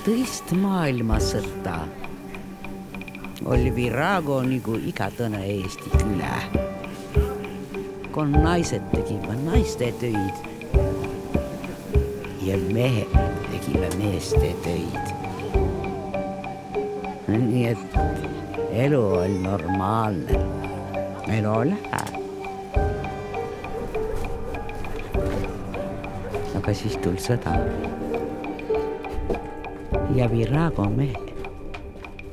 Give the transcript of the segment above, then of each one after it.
tõist maailmasõtta oli Virago nagu iga tõne Eesti külä. Kun naiset tekivät naiste töid ja mehed tekivät meeste töid. Nii et elu oli normaalne. Elu oli hää. Aga siis tuli sõda. Ja Virago mehed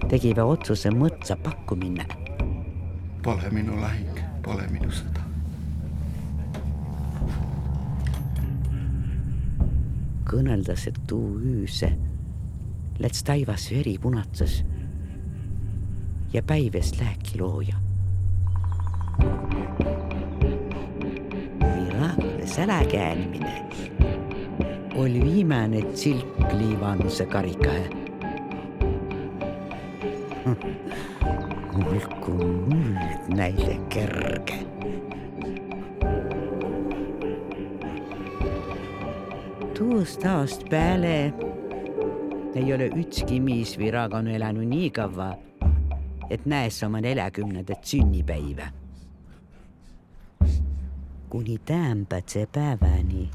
tegivät otsuse mõtsa pakkumine. Pole minu lahing, pole minu sõda. Kõneldas, et tuu üüse läts taivas veri punatsas ja päives lääki looja. Viragole säläkäänimine oli viimane tsilk liivanuse karikahe. Olgu muld näile kerge. Tuust aast pääle ei ole ütski miis Viragon elänu nii kavva, et näes oma 40. sünnipäivä. Kuni tämpätse päeväni.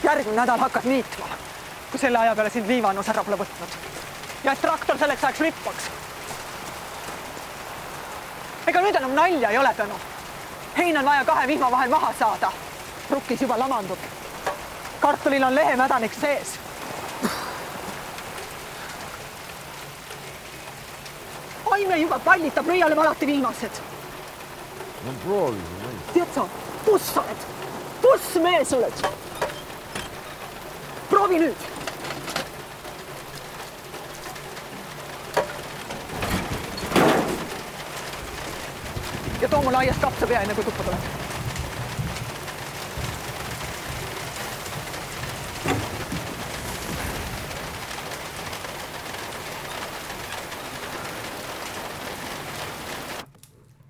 Järgmine nädal hakkad niitma, kui selle aja peale sind liivanus ära pole võtnud. Ja et traktor selleks ajaks rippaks. Ega nüüd enam nalja ei ole, Tõnu. Hein on vaja 2 vihma vahel maha saada. Rukkis juba lamandub. Kartulil on lehemädanik sees. Aime juba pallitab, meie oleme alati viimased. No proovi. Tead sa, buss oled. Bussmees oled. Proovi nüüd. Ja too mulle aiast kapsapea enne kui tuppa tuleb.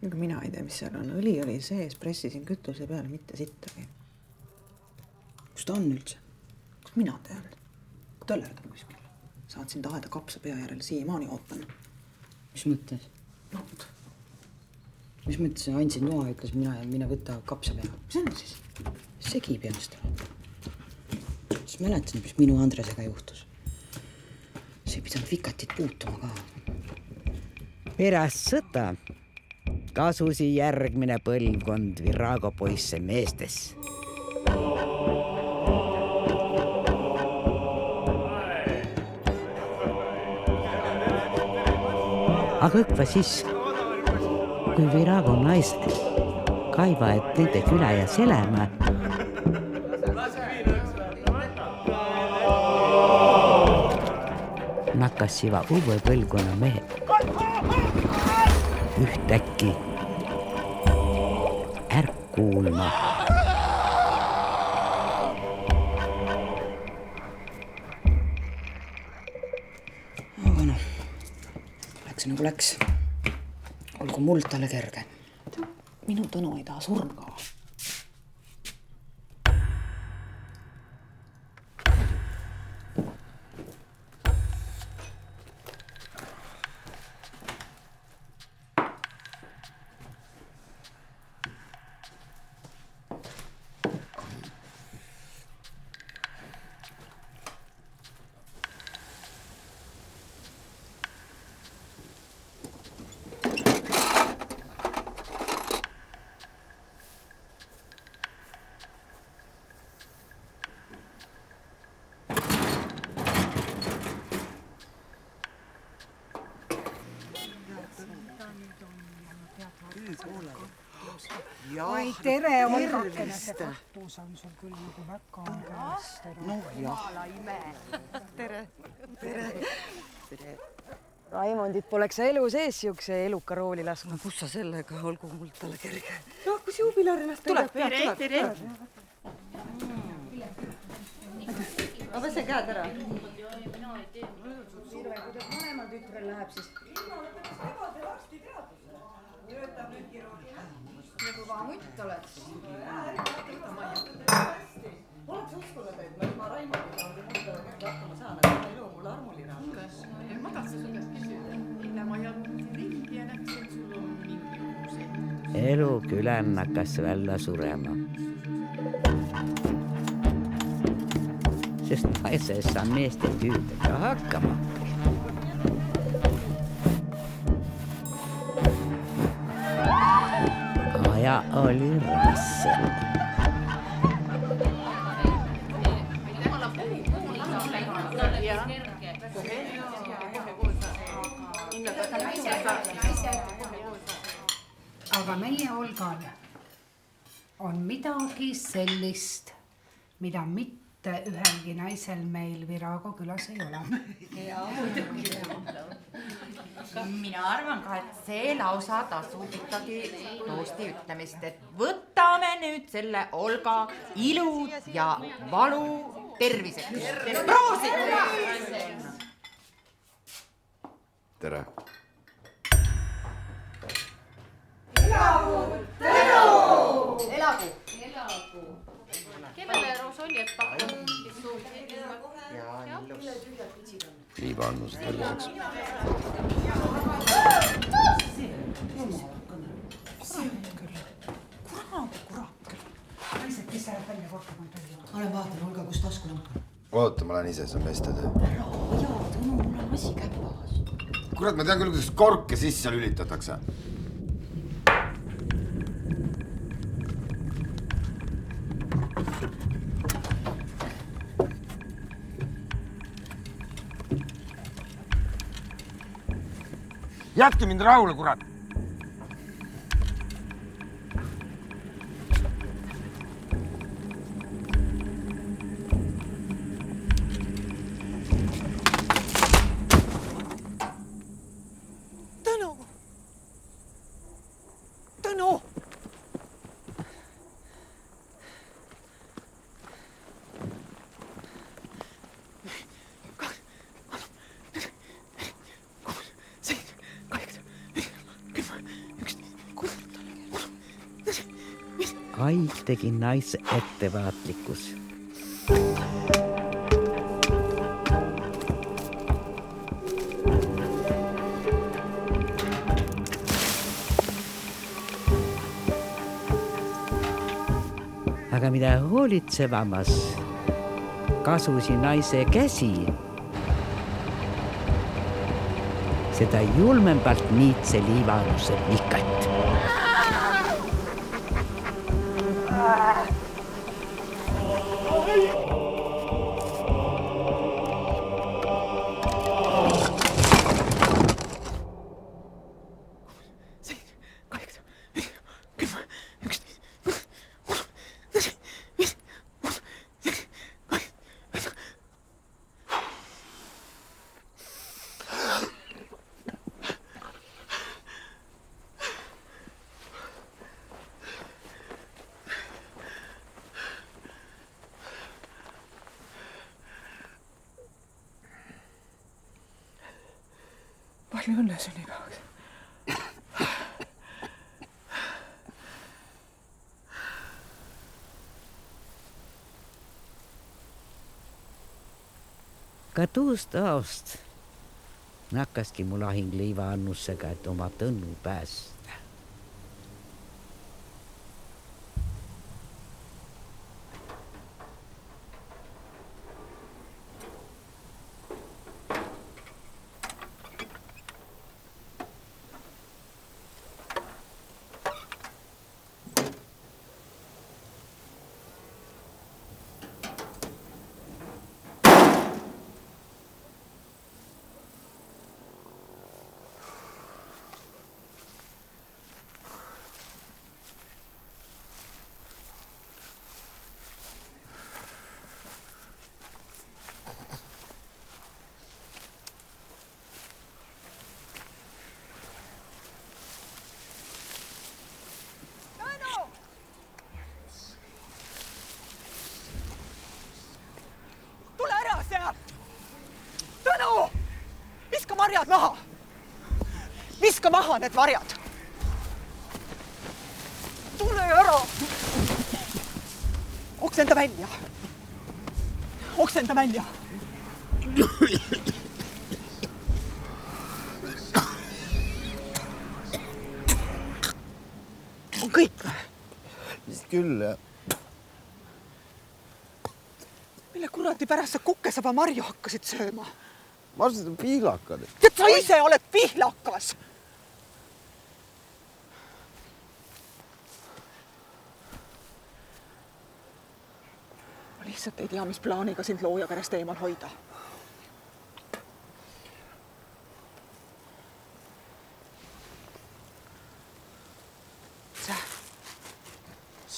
Aga mina ei tea, mis seal on. Õli oli sees, pressisin kütuse peale, mitte sittagi. Kus ta on üldse? Kus mina tean? Tõled on kuskil. Saatsin taheda kapsapea järel siiamaani ootan. Mis mõttes? Mis mõttes andsin noa, ütles mina võtta kapsapea? Mis on siis? Segi peast. Siis mäletan, mis minu Andresega juhtus. See ei pidanud vikatit puutuma ka. Pärast sõda kasusi järgmine põlvkond Virago poisse meestes. Aga õkva siis, kui Virago naised kaiva, et nende külä ja selämä, nakkas siva uue põlvkonna mehed ühtäkki ärkuulma. Aga noh, läks nagu läks. Olgu muld talle kerge. Minu Tõnu ei taha surma ka. oi, tere, Olgakene, see kahtlus on sul küll nagu väga käest. Raimondit poleks sa elu sees siukse eluka rooli lasknud. Kus sa sellega, olgu mul talle kerge. Noh, kus juubilar ennast tuleb. Tere. Ma pesen käed ära. Kuidas vanemal tütrel läheb siis? Nagu va mutt oleks. Oleks uskunud, et ma Raimondit olen muutava kätte hakkama saan, aga ma ei loo mulle armulina. Kas ma tahtsin su käest küsida, eile ma jalutasin ringi ja näksin, et sul on mingi uus elu külän hakkas välja surema. Sest naisessa miesten tyytäkä hakkama. Aja oli rasse. Aga meie Olgal on midagi sellist, mida mitte ühelgi naisel meil Virago külas ei ole. Mina arvan ka, et see lausa tasub ikkagi toosti ütlemist, et võtame nüüd selle Olga ilu ja valu terviseks. Proosid! Tere. Elagu! Kellele Rosoljet pakub? Liiva annus terviseks. Kurat küll. Naised, kes läheb välja korda kontrollima? Olen vaatan, Olga, kus taskulamp on? Oota, ma lähen ise, see on meeste töö. Jaa, Tõnu, mul on asi käpas. Kurat, ma tean küll, kuidas korke sisse lülitatakse. Jätke mind rahule, kurat! Tõnu! Aik tegi naise ettevaatlikkus. Aga mida hoolitsevamas kasusi naise käsi, seda julmempalt niitse liivanuse vikat. Palju õnne sünnipäevaks. Ka tuust aost hakkaski mu lahing Liiva Annusega, et oma Tõnnu päästa. maha need varjad. Tule ära. Oksenda välja. Oksenda välja. On kõik või? Vist küll, jah. Mille kuradi pärast sa kukesaba marju hakkasid sööma? Ma arvasin, et on pihlakad. Et sa ise oled pihlakas! Ma lihtsalt ei tea, mis plaaniga sind looja käest eemal hoida.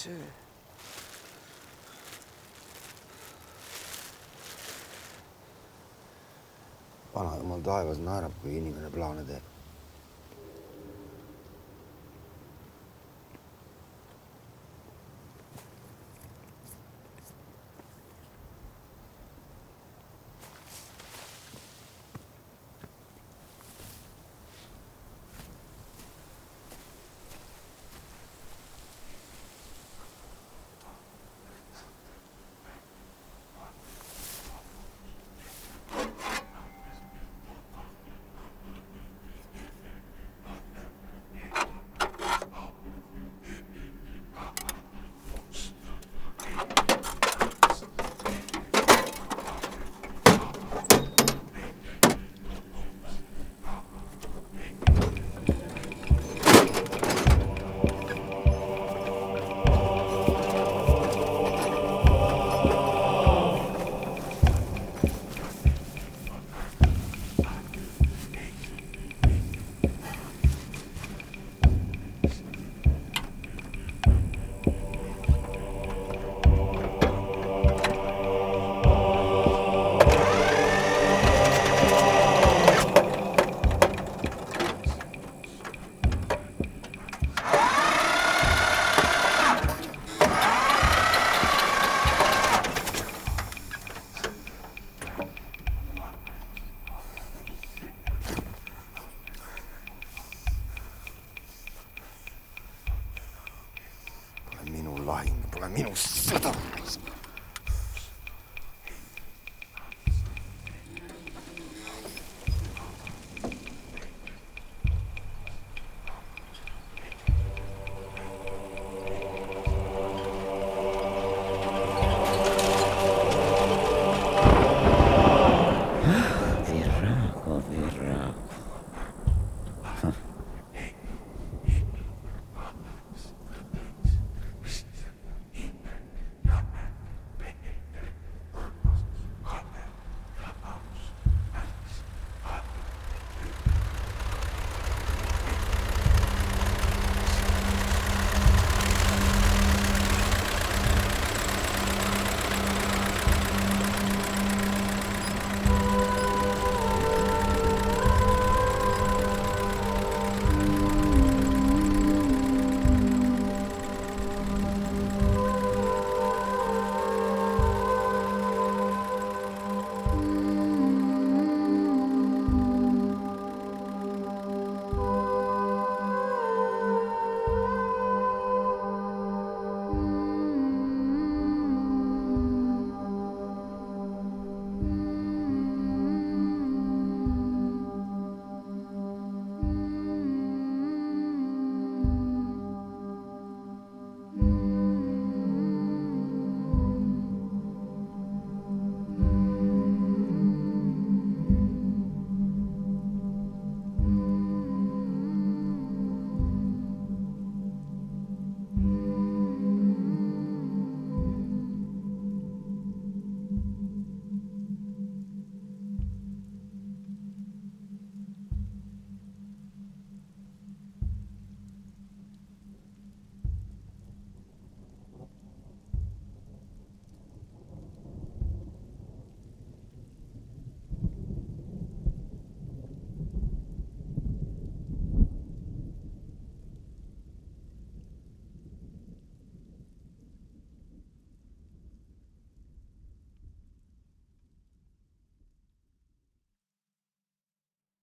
Söö. Vana jumal taevas naerab, kui inimene plaane teeb. Lahing pole minu sõda.